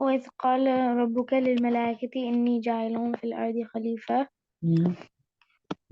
وإذ قال ربك للملائكة إني جاعل في الأرض خليفة.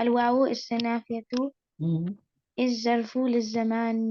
الواو استنافية. الظرف للزمان.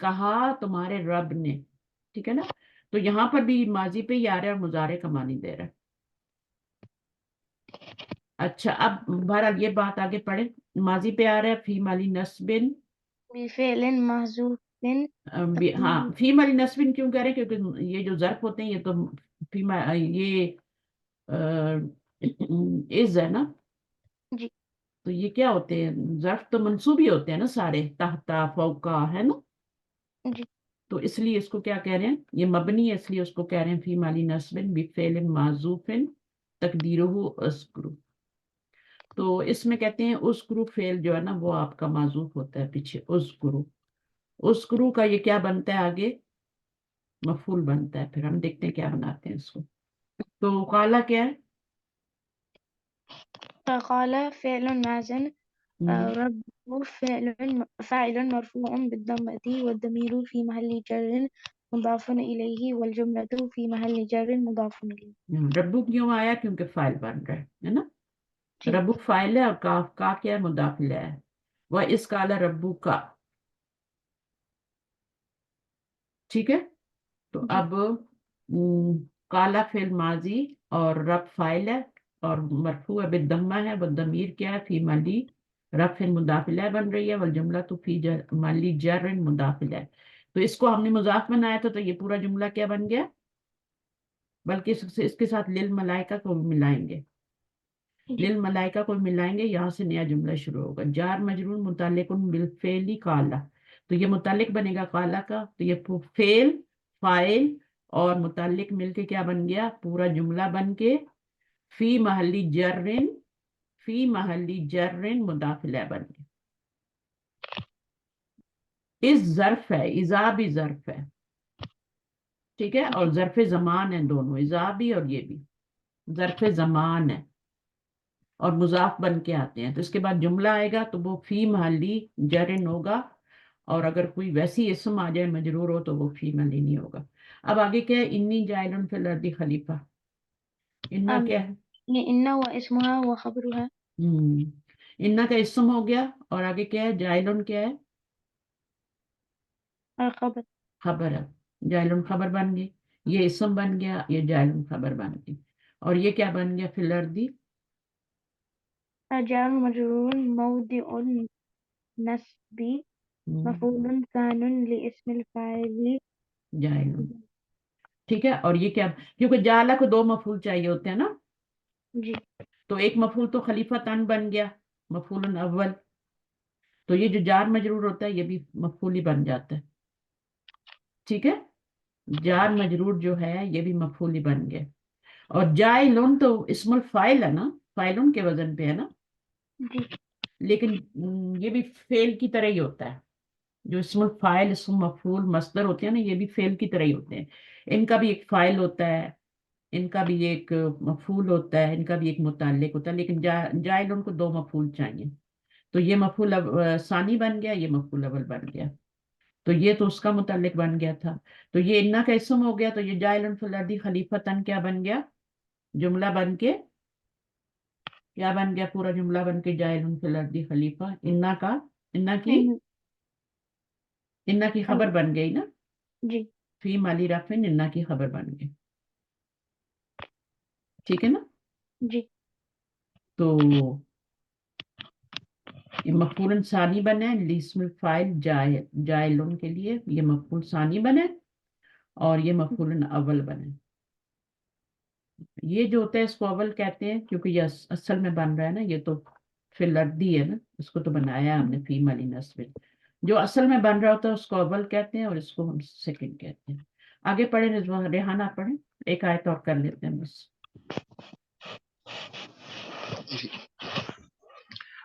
کہا تمہارے رب نے، ٹھیک ہے نا. تو یہاں پر بھی ماضی پہ ہی آ رہا ہے اور مضارع کا معنی دے رہا ہے. اچھا اب بہرحال یہ بات آگے پڑھے. ماضی پہ آ رہا ہے فی مالی نصبن. بفعل محذوف ہاں تقديره فی مالی نصبن کیوں کہہ رہے ہیں؟ کیونکہ یہ جو ظرف ہوتے ہیں یہ تو یہ از ہے نا. جی تو یہ کیا ہوتے ہیں؟ ظرف تو منصوب ہی ہوتے ہیں نا سارے، تحتا فوقا ہے نا. جی تو اس لیے اس کو کیا کہہ رہے ہیں؟ یہ مبنی ہے، اس لیے اس کو کہہ رہے ہیں فی مالی نصبن بفعل معذوف تقدیرہ اذکروا. تو اس میں کہتے ہیں اذکروا فعل جو ہے نا وہ آپ کا معذوف ہوتا ہے پیچھے. اذکروا، اذکروا کا یہ کیا بنتا ہے آگے؟ مفعول بنتا ہے. پھر ہم دیکھتے ہیں کیا بناتے ہیں اس کو. تو قالا کیا ہے؟ فقال فعل ماضٍ رب فاعل مرفوع بالضمة والضمير في محل جر مضاف إليه والجملة في محل جر مضاف إليه. ربو کیوں آیا؟ کیونکہ فائل بن رہا ہے نا. جی ربو فائل ہے اور کا کیا ہے؟ مداخل ہے. وہ اس کالا ربو کا، ٹھیک ہے. تو جی اب کالا فعل ماضی اور رب فائل ہے اور مرفوع بالضمہ ہے. والضمیر کیا ہے؟ فی مالی رفع مداخلہ بن رہی ہے. والجملہ تو فی مالی جر مداخلہ ہے. تو اس کو ہم نے مضاف بنایا تھا تو یہ پورا جملہ کیا بن گیا؟ بلکہ اس کے ساتھ للملائکہ کو ملائیں گے. جی للملائکہ کو ملائیں گے، یہاں سے نیا جملہ شروع ہوگا. جار مجرور متعلق بالفعل قالا. تو یہ متعلق بنے گا قالا کا. تو یہ فعل، فاعل اور متعلق مل کے کیا بن گیا؟ پورا جملہ بن کے فی محلی جرن، فی محلی جرن مداخلہ بن گیا. اس ظرف ہے، اذا بھی ظرف ہے، ٹھیک ہے. اور جی ظرف زمان ہے دونوں، اذا بھی اور یہ بھی ظرف زمان ہے اور مضاف بن کے آتے ہیں. تو اس کے بعد جملہ آئے گا تو وہ فی محلی جرن ہوگا. اور اگر کوئی ویسی اسم آ جائے مجرور ہو تو وہ فی محلی نہیں ہوگا. اب آگے کیا ہے؟ انی جاعل فی الارض خلیفہ. انا کیا ہے؟ إن واسمها وخبرها. انا کا اسم ہو گیا اور آگے کیا ہے؟ جاعل کیا ہے؟ الخبر. خبر ہے. جاعل خبر بن گئی، یہ اسم بن گیا، یہ جاعل خبر بن گئی. اور یہ کیا بن گیا؟ فی الارض جار مجرور موضع النصب مفعول ثان لاسم الفاعل. جاعل، ٹھیک ہے. اور یہ کیا؟ کیونکہ جالا کو دو مفعول چاہیے ہوتے ہیں نا. جی تو ایک مفعول تو خلیفہ تن بن گیا، مفعول اول. تو یہ جو جار مجرور ہوتا ہے یہ بھی مفعول ہی بن جاتا ہے، ٹھیک ہے. جار مجرور جو ہے یہ بھی مفعول ہی بن گیا. اور جائلن تو اسم الفاعل ہے نا، فاعلن کے وزن پہ ہے نا. جی لیکن یہ بھی فعل کی طرح ہی ہوتا ہے. جو اسم الفاعل، اسم مفعول، مصدر ہوتے ہیں نا یہ بھی فعل کی طرح ہی ہوتے ہیں. ان کا بھی ایک فاعل ہوتا ہے، ان کا بھی ایک مفعول ہوتا ہے، ان کا بھی ایک متعلق ہوتا ہے. لیکن جائل ان کو دو مفعول چاہیے. تو یہ مفعول ثانی بن گیا، یہ مفعول اول بن گیا. تو یہ تو اس کا متعلق بن گیا تھا. تو یہ انا کا اسم ہو گیا. تو یہ جائل فی الارض خلیفتن کیا بن گیا؟ جملہ بن کے کیا بن گیا؟ پورا جملہ بن کے جائل فی الارض خلیفہ. انا کا، إن انا کی خبر بن گئی نا. جی فی مالی رفن انا کی خبر بن گئی، ٹھیک ہے نا. جی تو یہ مفعول ثانی بنے اسم الفاعل جائلن کے لیے، یہ مفعول ثانی بنے اور یہ مفعول اول بنے. یہ جو ہوتا ہے اس کو اول کہتے ہیں کیونکہ یہ اصل میں بن رہا ہے نا. یہ تو فی الارض ہے نا، اس کو تو بنایا ہم نے فی مالی نصب. جو اصل میں بن رہا ہوتا ہے اس کو اول کہتے ہیں اور اس کو ہم سیکنڈ کہتے ہیں. آگے پڑھیں ریحانہ، پڑھیں ایک آیت اور کر لیتے ہیں بس.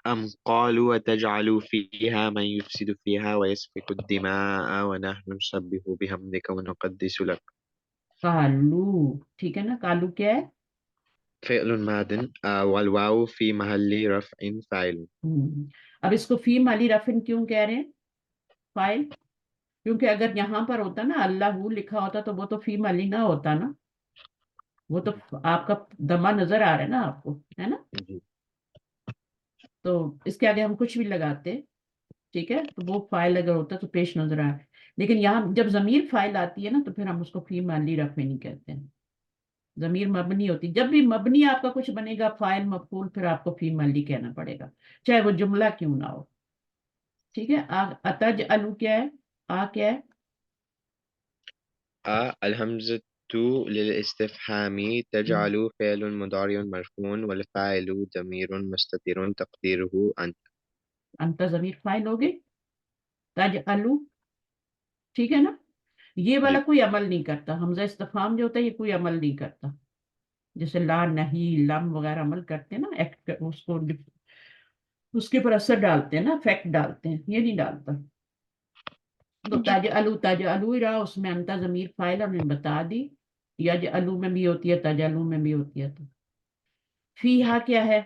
أم قالوا وتجعل فيها من يفسد فيها ويسفك الدماء ونحن نسبح بحمدك ونقدس لك. کالو، ٹھیک ہے نا. کالو کیا ہے؟ فعل ماض والواو في محل رفع فاعل. اب اس کو فی مالی رفن کیوں کہہ رہے ہیں فائل؟ کیونکہ اگر یہاں پر ہوتا نا اللہ لکھا ہوتا تو وہ تو فی مالی نہ ہوتا نا. وہ تو آپ کا دمہ نظر آ رہا ہے نا آپ کو، ہے نا. جی. تو اس کے آگے ہم کچھ بھی لگاتے، ٹھیک ہے. تو وہ فائل اگر ہوتا تو پیش نظر آ رہا ہے. لیکن یہاں جب ضمیر فاعل آتی ہے نا تو پھر ہم اس کو فی محلی رفع نہیں کہتے ہیں، ضمیر مبنی ہوتی، جب بھی مبنی آپ کا کچھ بنے گا فاعل مفعول پھر آپ کو فی محلی کہنا پڑے گا چاہے وہ جملہ کیوں نہ ہو، ٹھیک ہے۔ اتج الو کیا ہے، کیا ہے؟ الحمزة للاستفهام تجعل فعل مضارع مرفوع والفاعل ضمير مستتر تقديره أنت. انت ضمیر فاعل ہوگی، تج الو، ٹھیک ہے نا، یہ والا جی کوئی عمل نہیں کرتا، حمزہ استفہام جو ہوتا ہے یہ کوئی عمل نہیں کرتا، جیسے لا، نہیں، لم وغیرہ عمل کرتے ہیں نا، ایکٹ اس کو اس کے پر اثر ڈالتے ہیں نا، افیکٹ ڈالتے ہیں، یہ نہیں ڈالتا۔ تو جی تج الو ہی رہا، اس میں انتا ضمیر فاعل ہم نے بتا دی، یج الو میں بھی ہوتی ہے، تج الو میں بھی ہوتی ہے۔ تو فیہا کیا ہے؟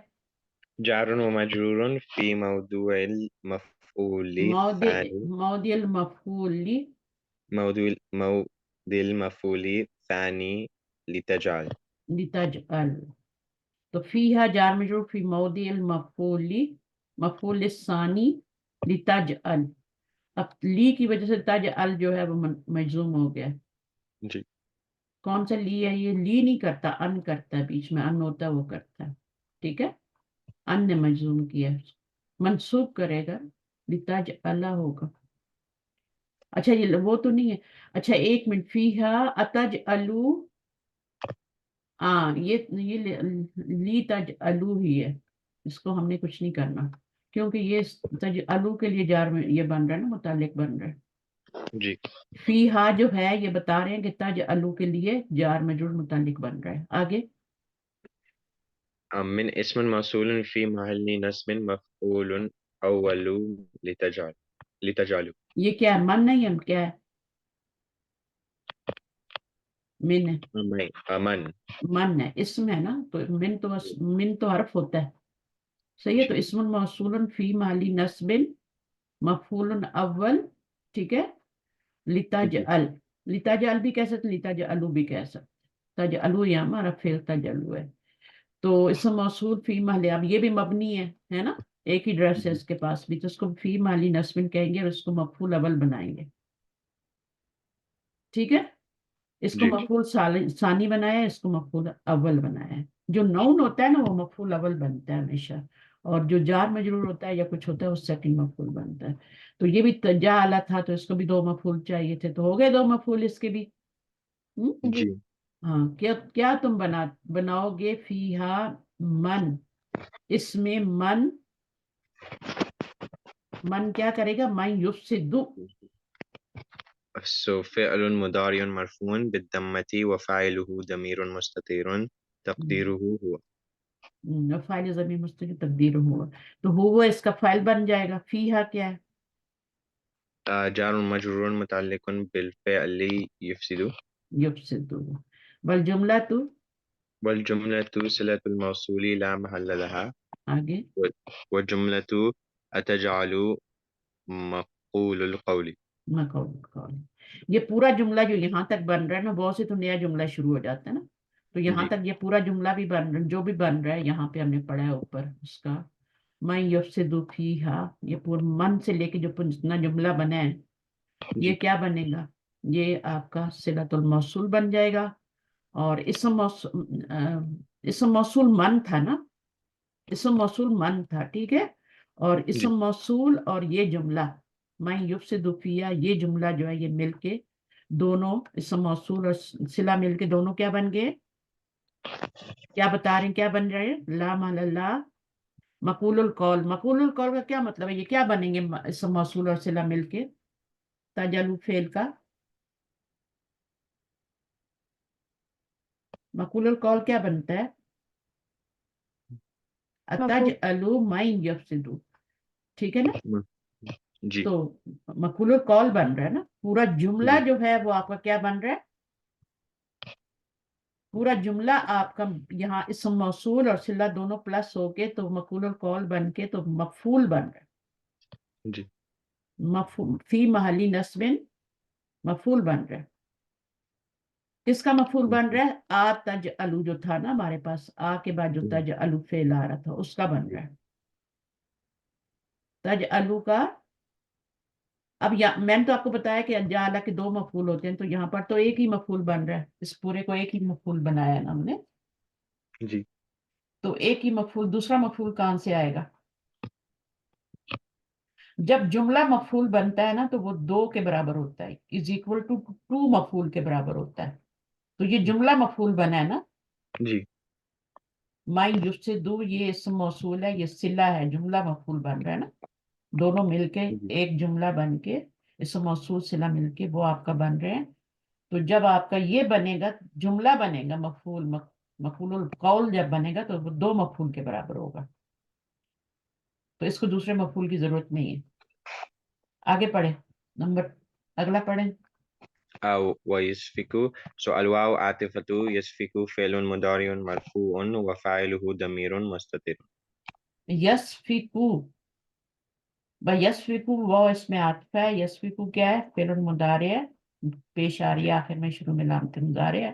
جار ومجرور في موضوع المفعول الثاني موضع المفعول موضوع المفعول الثاني لتجعل. لتجعل، تو فیہا جار مجرور فی موضع المفعول، مفعول الثانی لتجعل، اب لی کی وجہ سے تجعل جو ہے وہ مجزوم ہو گیا۔ جی کون سا لی ہے؟ یہ لی نہیں کرتا، ان کرتا ہے، بیچ میں ان ہوتا ہے وہ کرتا ہے، ٹھیک ہے، ان نے مجزوم کیا، منصوب کرے گا لتجعل ہوگا۔ اچھا یہ وہ تو نہیں ہے، اچھا ایک منٹ، فیہا اتجعلو، یہ لی تجعلو ہی ہے، اس کو ہم نے کچھ نہیں کرنا کیونکہ یہ تجعلو کے لیے جار میں یہ بن رہا ہے نا، متعلق بن رہا ہے۔ جی فیہا جو ہے یہ بتا رہے ہیں کہ تجعلو کے لیے جار مجرور متعلق بن رہا ہے، آگے۔ من اسم موصول في محل نصب مفعول أول لتجعل. یہ کیا ہے؟ من نہیں ہے، کیا ہے؟ من ہے، من من ہے، اسم ہے نا، تو من تو حرف ہوتا ہے، صحیح ہے، تو جی اسم موصول فی محل نصب مفعول اول، ٹھیک ہے، جی لتجعل، لتجعل بھی کہہ سکتے، لتجعلو بھی کہہ سکتے، تجعلو یہ ہمارا فعل تجعلو ہے، تو اسم موصول فی محل، اب یہ بھی مبنی ہے نا، ایک ہی ڈریس ہے جی اس کے پاس بھی، تو اس کو فی محل نصب کہیں گے اور اس کو مفعول اول بنائیں گے، ٹھیک ہے، اس کو جی مفعول ثانی بنایا ہے، اس کو مفعول اول بنایا ہے، جو نون ہوتا ہے نا وہ مفعول اول بنتا ہے ہمیشہ، اور جو جار مجرور ہوتا ہے یا کچھ ہوتا ہے وہ سیکنڈ مفعول بنتا ہے، تو یہ بھی جعل تھا تو اس کو بھی دو مفعول چاہیے تھے، تو ہو گئے دو مفعول اس کے بھی۔ جی جی ہاں، کیا تم بناؤ گے فیہا من، اس میں من کیا کرے گا؟ من یفسدو، So فعل مضارع مرفوع بالضمة وفاعله ضمير مستتر تقديره هو. فاعل ضمیر مستتر تقدیر ہوا، تو ہوا اس کا فاعل بن جائے گا، فیہا کیا ہے؟ جار مجرور متعلق بالفعل يفسد یفسدو، والجملہ تو والجملة صلة الموصول لا محل لها آگے، والجملة أتجعل مقول القول. قول، یہ پورا جملہ جو یہاں تک بن رہا ہے نا، بہت سے تو نیا جملہ شروع ہو جاتا ہے نا، تو یہاں جی تک یہ پورا جملہ بھی جو بھی بن رہا ہے یہاں پہ ہم نے پڑھا ہے اوپر اس کا، من یفسدو فیہا، یہ پورا من سے لے کے جو جتنا جملہ بنا ہے یہ جی کیا بنے گا؟ یہ آپ کا صلۃ الموصول بن جائے گا، اور اسم موصول من تھا نا، اسم موصول من تھا، ٹھیک ہے، اور جی اسم موصول اور یہ جملہ من یفسدو فیہا، یہ جملہ جو ہے یہ مل کے دونوں، اسم موصول اور صلہ مل کے دونوں کیا بن گئے؟ کیا بتا رہے ہیں کیا بن رہے ہیں؟ لا محل اللہ مقول القول، مقول القول کا کیا مطلب ہے؟ یہ کیا بنیں گے اسم موصول اور صلہ مل کے؟ تجعلو فعل کا مقول القول کیا بنتا ہے؟ مفعول اتجعلو من یفسدو، ٹھیک ہے نا، جی تو مقول القول بن رہا ہے نا، پورا جملہ جی جو ہے وہ آپ کا کیا بن رہا ہے؟ پورا جملہ آپ کا یہاں اسم موصول اور صلہ دونوں پلس ہو کے تو مقول القول بن کے تو مفعول بن رہا جی ہے، فی محلی نصب مفعول بن رہا ہے، کس کا مفعول بن رہا ہے؟ تجعلو جو تھا نا ہمارے پاس، کے بعد جو تجعلو فعل آ رہا تھا اس کا بن رہا ہے، تجعلو کا اب میں نے تو آپ کو بتایا کہ جعل کے 2 مفعول ہوتے ہیں، تو یہاں پر تو ایک ہی مفعول بن رہا ہے، اس پورے کو ایک ہی مفعول بنایا ہے نا ہم نے، جی تو ایک ہی مفعول، دوسرا مفعول کہاں سے آئے گا؟ جب جملہ مفعول بنتا ہے نا تو وہ 2 کے برابر ہوتا ہے، از اکول ٹو 2 مفعول کے برابر ہوتا ہے، تو یہ جملہ مفعول بنا ہے نا، جی مائی یفسدو یہ اسم موصول ہے، یہ صلہ ہے، جملہ مفعول بن رہا ہے نا، دونوں مل کے جی ایک جملہ بن کے اسم موصول صلہ مل کے وہ آپ کا بن رہے ہیں، تو جب آپ کا یہ بنے گا جملہ بنے گا مفعول، مفعول القول جب بنے گا تو وہ 2 مفعول کے برابر ہوگا، تو اس کو دوسرے مفعول کی ضرورت نہیں ہے۔ آگے پڑھیں، اگلا پڑھیں۔ أو ويسفك. So الواو عاطفة، يسفك فعل مضارع مرفوع وفاعله ضمير مستتر. یسفکو، یسفکو وہ اس میں عاطف ہے، یسفکو کیا ہے؟ فعل مضارع ہے، پیش آ رہی ہے آخر میں، شروع میں علامت مضارع ہے،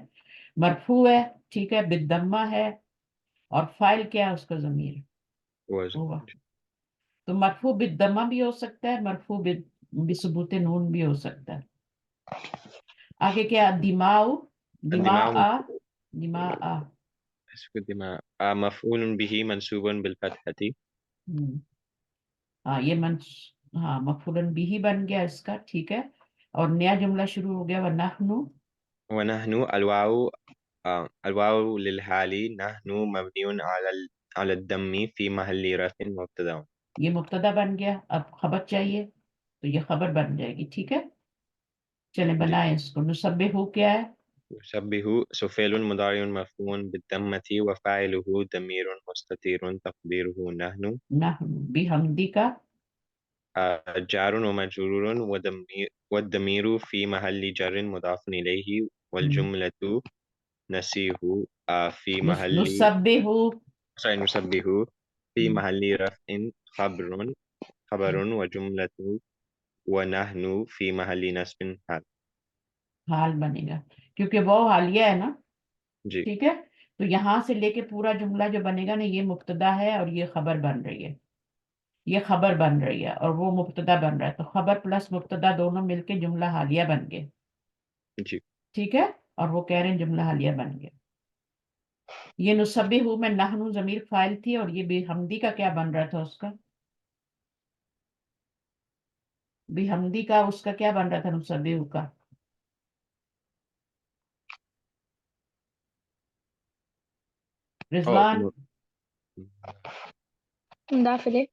مرفوع ہے، ٹھیک ہے، بالضمہ ہے، اور فاعل کیا ہے اس کا ضمیر was ہوگا، تو مرفوع بالضمہ بھی ہو سکتا ہے، مرفوع بثبوت نون بھی ہو سکتا ہے۔ آگے کیا؟ دماؤ، الدماء دماء يسفك الدماء مفعول به منصوب بالفتحة. ہاں یہ ہاں مفعول بھی بن گیا اس کا، ٹھیک ہے، اور نیا جملہ شروع ہو گیا، وَنَحْنُ، ونحن الواو للحال، نحن مبني على الضم في محل رفع مبتدأ. یہ مبتدا بن گیا، اب خبر چاہیے تو یہ خبر بن جائے گی، ٹھیک ہے، چلیں جی بنائیں اس کو۔ نسبح کیا ہے؟ يشبه فعل مضارع مرفوع بالضمة وفاعله ضمير مستتر تقديره نحن. نحن بحمدی کا، جار ومجرور والضمير في محل جر مضاف إليه والجملة نسيه في محل نسبح، نسبه في محل رفع خبر وجملة ونحن في محل نصب حال. حال بنے گا کیونکہ وہ حالیہ ہے نا، جی ٹھیک ہے، تو یہاں سے لے کے پورا جملہ جو بنے گا نا، یہ مبتدا ہے اور یہ خبر بن رہی ہے، یہ خبر بن رہی ہے اور وہ مبتدا بن رہا ہے، تو خبر پلس مبتدا دونوں مل کے جملہ حالیہ بن گئے، جی ٹھیک ہے، اور وہ کہہ رہے ہیں جملہ حالیہ بن گیا۔ یہ نسبح میں نحن ضمیر فاعل تھی، اور یہ بے حمدی کا کیا بن رہا تھا؟ اس کا بے حمدی کا اس کا کیا بن رہا تھا؟ نسبح کا رضوان، داخلے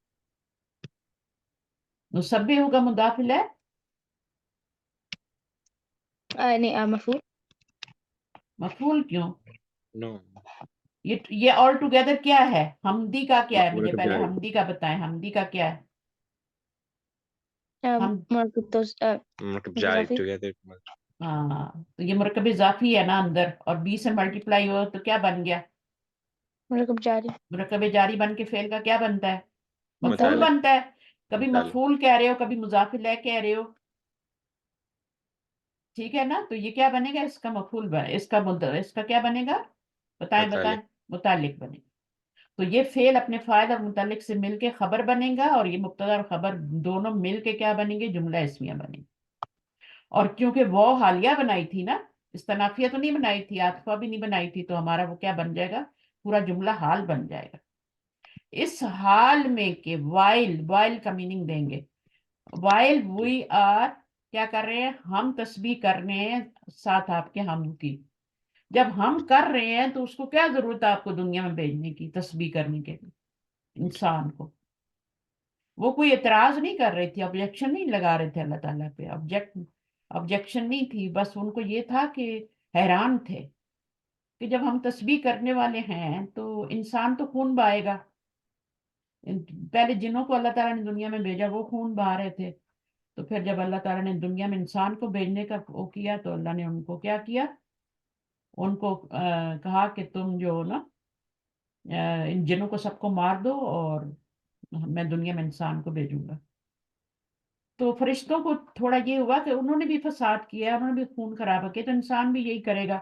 نسبح کا مداخل ہے، نہیں مفعول مفعول کیوں؟ نو یہ آل ٹوگیدر کیا ہے؟ حمدی کا کیا ہے؟ مجھے پہلے مرکب حمدی کا بتائیں، حمدی کا کیا ہے؟ ہم مرکب جاری اضافی together. ہاں، تو یہ مرکب اضافی ہے نا اندر، اور 20 سے ملٹیپلائی ہو تو کیا بن گیا؟ مرکب جاری مرکب جاری بن کے فعل کا کیا بنتا ہے؟ مفعول متعلق بنتا ہے، کبھی متعلق مفعول کہہ رہے ہو، کبھی مضاف الیہ کہہ رہے ہو، ٹھیک ہے نا، تو یہ کیا بنے گا؟ اس کا مفعول اس کا کیا بنے گا؟ بتائیں بتائیں، متعلق. متعلق بنے گا، تو یہ فعل اپنے فاعل اور متعلق سے مل کے خبر بنے گا، اور یہ مبتدا اور خبر دونوں مل کے کیا بنیں گے؟ جملہ اسمیہ بنے گا، اور کیونکہ وہ حالیہ بنائی تھی نا، استنافیہ تو نہیں بنائی تھی، عاطفہ بھی نہیں بنائی تھی، تو ہمارا وہ کیا بن جائے گا؟ پورا جملہ حال بن جائے گا۔ اس حال میں کہ وائل کا میننگ دیں گے، وائل وی آر کیا کر رہے ہیں؟ ہم تسبیح کر رہے ہیں ساتھ آپ کے ہم کی، جب ہم کر رہے ہیں تو اس کو کیا ضرورت ہے آپ کو دنیا میں بھیجنے کی، تسبیح کرنے کے لیے انسان کو؟ وہ کوئی اعتراض نہیں کر رہی تھی، آبجیکشن نہیں لگا رہے تھے اللہ تعالیٰ پہ، آبجیکشن نہیں تھی، بس ان کو یہ تھا کہ حیران تھے کہ جب ہم تسبیح کرنے والے ہیں تو انسان تو خون بہائے گا، پہلے جنوں کو اللہ تعالیٰ نے دنیا میں بھیجا، وہ خون بہا رہے تھے، تو پھر جب اللہ تعالیٰ نے دنیا میں انسان کو بھیجنے کا وہ کیا، تو اللہ نے ان کو کیا کیا؟ ان کو کہا کہ تم جو نا ان جنوں کو سب کو مار دو، اور میں دنیا میں انسان کو بھیجوں گا، تو فرشتوں کو تھوڑا یہ ہوا کہ انہوں نے بھی فساد کیا، انہوں نے بھی خون خراب کیا، تو انسان بھی یہی کرے گا،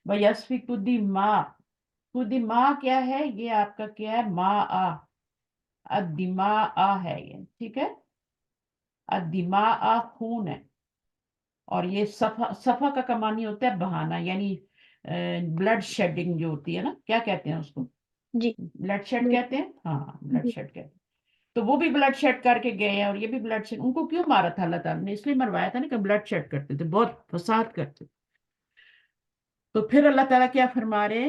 وَيَسْفِكُ الدِّمَاءَ، الدِّمَاء کیا ہے؟ یہ آپ کا کیا ہے؟ الدِّمَاء ہے، یہ ٹھیک ہے، الدماء خون ہے، اور یہ صفا کا کمانی ہوتا ہے بہانا، یعنی بلڈ شیڈنگ جو ہوتی ہے نا، کیا کہتے ہیں اس کو؟ جی بلڈ شیڈ کہتے ہیں، ہاں بلڈ جی شیڈ کہتے ہیں. تو وہ بھی بلڈ شیڈ کر کے گئے ہیں، اور یہ بھی بلڈ شیڈ. ان کو کیوں مارا تھا اللہ تعالیٰ نے؟ اس لیے مروایا تھا نا کہ بلڈ شیڈ کرتے تھے، بہت فساد کرتے. تو پھر اللہ تعالیٰ کیا فرما رہے؟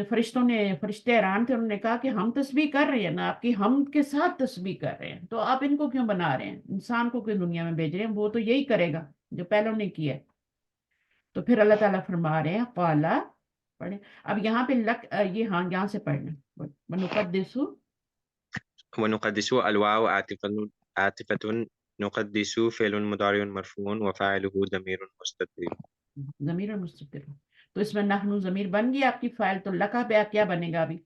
فرشتے حیران تھے، انہوں نے کہا کہ ہم تسبیح کر رہے ہیں نا، آپ کی حمد کے ساتھ تسبیح کر رہے ہیں، تو آپ ان کو کیوں بنا رہے ہیں؟ انسان کو کیوں دنیا میں بھیج رہے ہیں؟ وہ تو یہی کرے گا جو پہلوں نے کیا ہے. تو پھر اللہ تعالیٰ فرما رہے ہیں قالا، پڑھیں اب یہاں پہ یہ ہاں یہاں سے پڑھنا. ونقدس ونقدس الواو عاطفة نقدس فعل مضارع مرفوع وفاعله ضمير مستتر. ضمیر مستتر. تو اس میں نحن ضمیر بن گیا آپ کی فائل، تو لکا پہ کیا بنے گا ابھی؟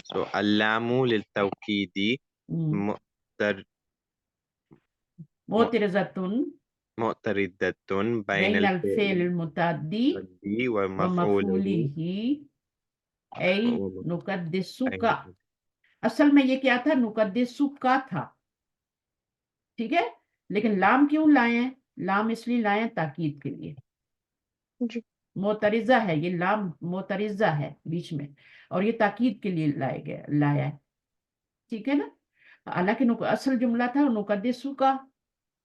So اللام للتوكيد مؤتر معترضتن معتردة بين بین الفعل الفعل المتعدی ومفعوله ومفعوله ای نقدسو کا. اصل میں یہ کیا تھا؟ نقدسو کا تھا، ٹھیک ہے، لیکن لام کیوں لائے ہیں؟ لام اس لیے لائے ہیں تاکید کے لیے. جی معترضہ ہے، یہ لام معترضہ ہے بیچ میں، اور یہ تاکید کے لیے لایا ہے، ٹھیک ہے نا. حالانکہ اصل جملہ تھا نقدسو کا،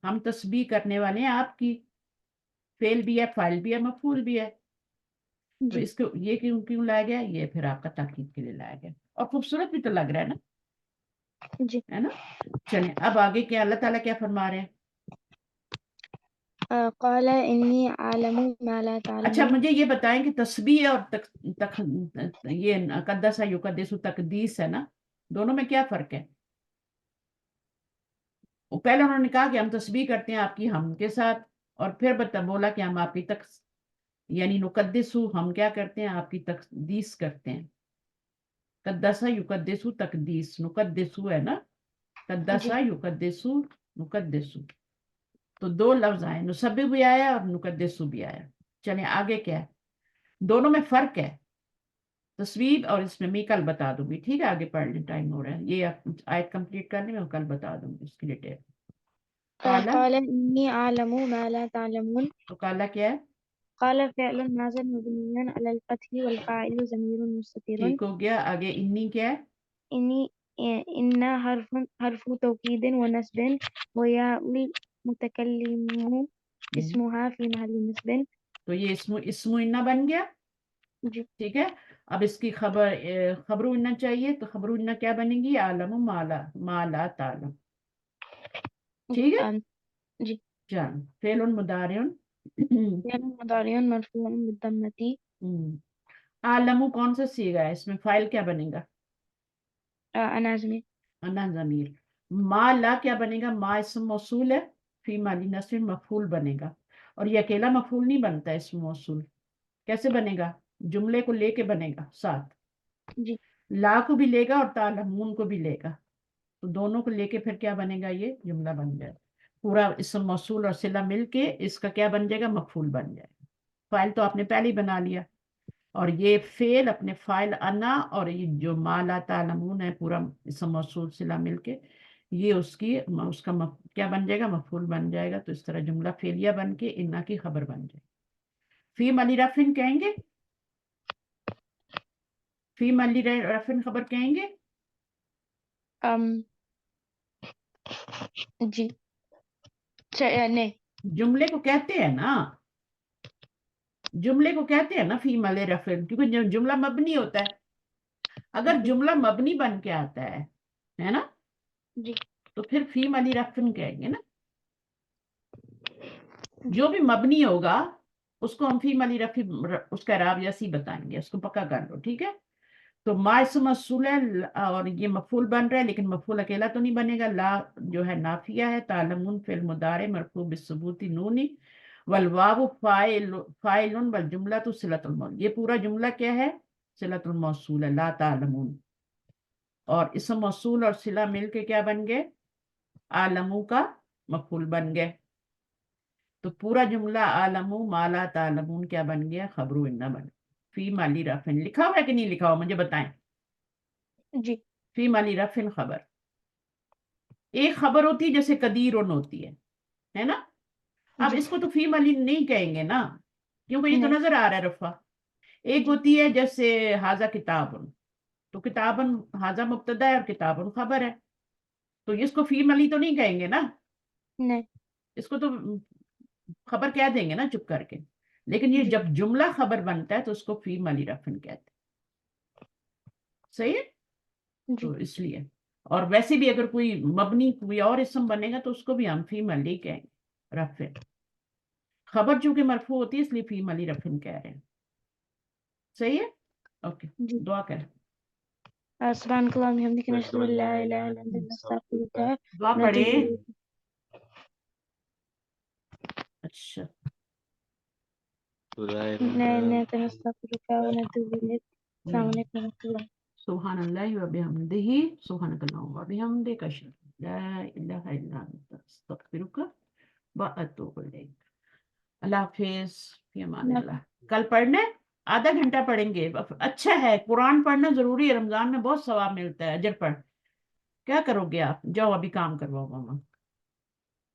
ہم تسبیح کرنے والے ہیں آپ کی. فعل بھی ہے، فاعل بھی ہے، مفعول بھی ہے. تو جی اس کو یہ کیوں لایا گیا؟ یہ پھر آپ کا تاکید کے لیے لایا گیا، اور خوبصورت بھی تو لگ رہا ہے نا، جی ہے نا. چلیں اب آگے کیا اللہ تعالیٰ کیا فرما رہے ہیں؟ قال انی اعلم ما لا اچھا تعلمون. مجھے یہ بتائیں کہ تسبیح اور یہ قدس یقدس تقدیس ہے نا، دونوں میں کیا فرق ہے؟ پہلے انہوں نے کہا کہ ہم تسبیح کرتے ہیں آپ کی ہم کے ساتھ، اور پھر بولا کہ ہم آپ کی یعنی نقدس ہم کیا کرتے ہیں؟ آپ کی تقدیس کرتے ہیں. قدسہ یقدسو تقدیس، نقدسو ہے نا، قدسہ یقدسو نقدسو. تو دو لفظ آئے، نسبح بھی آیا اور نقدسو بھی آیا. چلیں آگے کیا ہے؟ دونوں میں فرق ہے، تصویر اور اس میں کل بتا دوں گی، ٹھیک ہے. آگے پڑھ لیں، ٹائم ہو رہا ہے، یہ آیت کمپلیٹ کرنے میں کل بتا دوں گی اس کی ڈیٹیل. قال انی اعلم ما لا تعلمون. تو کالا کیا ہے؟ قال فعل ماض مبني على الفتح والفاعل ضمير مستتر. ٹھیک ہو گیا. آگے انی کیا ہے؟ إني إن حرف توكيد ونسب وياء المتكلم اسمها في محل نسب. تو یہ اسمو انا بن گیا، جی ٹھیک ہے. اب اس کی خبرو انا چاہیے، تو خبرو انا کیا بنے گی؟ عالم مالا تعلم، ٹھیک ہے. جی چل فعل مضارع فعل مضارع مرفوع بالضمة. عالم کون سا صیغہ ہے؟ اس میں فاعل کیا بنے گا؟ أنا زميل. انا ضمیر. مالا کیا بنے گا؟ ما اسم موصول ہے، فی مالی نصب مفعول بنے گا. اور یہ اکیلا مفعول نہیں بنتا اسم موصول، کیسے بنے گا؟ جملے کو لے کے بنے گا ساتھ، جی لا کو بھی لے گا اور تعلمون کو بھی لے گا، تو دونوں کو لے کے پھر کیا بنے گا؟ یہ جملہ بن جائے. پورا اسم موصول اور صلہ مل کے اس کا کیا بن جائے گا؟ مفعول بن جائے گا. فاعل تو آپ نے پہلے ہی بنا لیا، اور یہ فعل اپنے فاعل انا اور یہ جو ما لا تعلمون ہے پورا اسم موصول صلہ مل کے، یہ اس کا کیا بن جائے گا؟ مفعول بن جائے گا. تو اس طرح جملہ فعلیہ بن کے انا کی خبر بن جائے. فی ملی رفن کہیں گے؟ فی ملی رفن خبر کہیں گے؟ جی نہیں. جملے کو کہتے ہیں نا، جملے کو کہتے ہیں نا فی مل رفن، کیونکہ جملہ مبنی ہوتا ہے. اگر جملہ مبنی بن کے آتا ہے نا، جی تو پھر فی ملی رفن کہیں گے نا. جو بھی مبنی ہوگا اس کو ہم فی ملی رفی اس کا اعراب جیسی بتائیں گے، اس کو پکا کر لو، ٹھیک ہے. تو ما اسم موصول ہے اور یہ مفعول بن رہا ہے، لیکن مفعول اکیلا تو نہیں بنے گا. لا جو ہے نافیہ ہے، تعلمون فعل مضارع مرفوع بالثبوت نون، والواو فاعل والجملہ صلۃ الموصول. یہ پورا جملہ کیا ہے؟ صلۃ الموصول ہے، لا تعلمون. اور اسم موصول اور صلہ مل کے کیا بن گئے؟ عالمو کا مفعول بن گئے. تو پورا جملہ عالمو ما لا تعلمون کیا بن گیا؟ خبرو انا بن گیا. فی مالی رفن لکھا ہوا ہے کہ نہیں لکھا ہوا؟ مجھے بتائیں. جی فی مالی رفن خبر، ایک خبر ہوتی ہے جیسے قدیرن ہوتی ہے نا. اب جی اس کو تو فی ملی نہیں کہیں گے نا, کیونکہ یہ تو نہیں نظر آ رہا ہے رفع. ایک جی ہوتی ہے جیسے حاضہ کتابن, تو کتابن حاضہ مبتدا ہے اور کتابن خبر ہے, تو اس کو فی ملی تو نہیں کہیں گے نا, نہیں اس کو تو خبر کہہ دیں گے نا چپ کر کے. لیکن یہ جی جب جملہ خبر بنتا ہے تو اس کو فی ملی رفن کہتے ہیں. صحیح ہے, جی تو اس لیے. اور ویسے بھی اگر کوئی مبنی کوئی اور اسم بنے گا تو اس کو بھی ہم فی ملی کہیں گے رفن. خبر چونکہ مرفوع ہوتی ہے اس لیے فی ملی رفن کہہ رہے ہیں. صحیح ہے, اوکے. جی دعا کریں. سبحانك اللهم وبحمدك نشهد أن لا إله إلا أنت نستغفرك دعا ونتوب پڑھیں. إليك. اچھا, سورہ إنك نستغفرك ونتوب إليك. السلام عليكم ورحمة الله. سبحان اللہ و بحمدہ, سبحانک اللہم و بحمدک, اشہد ان لا الہ الا انت استغفرک و اتوب الیک. اللہ حافظ, فی امان اللہ. کل پڑھنا ہے, آدھا گھنٹہ پڑھیں گے. اچھا ہے, قرآن پڑھنا ضروری ہے, رمضان میں بہت ثواب ملتا ہے. اجر پڑھ. کیا کرو گے آپ, جاؤ ابھی کام کرواؤ ماما.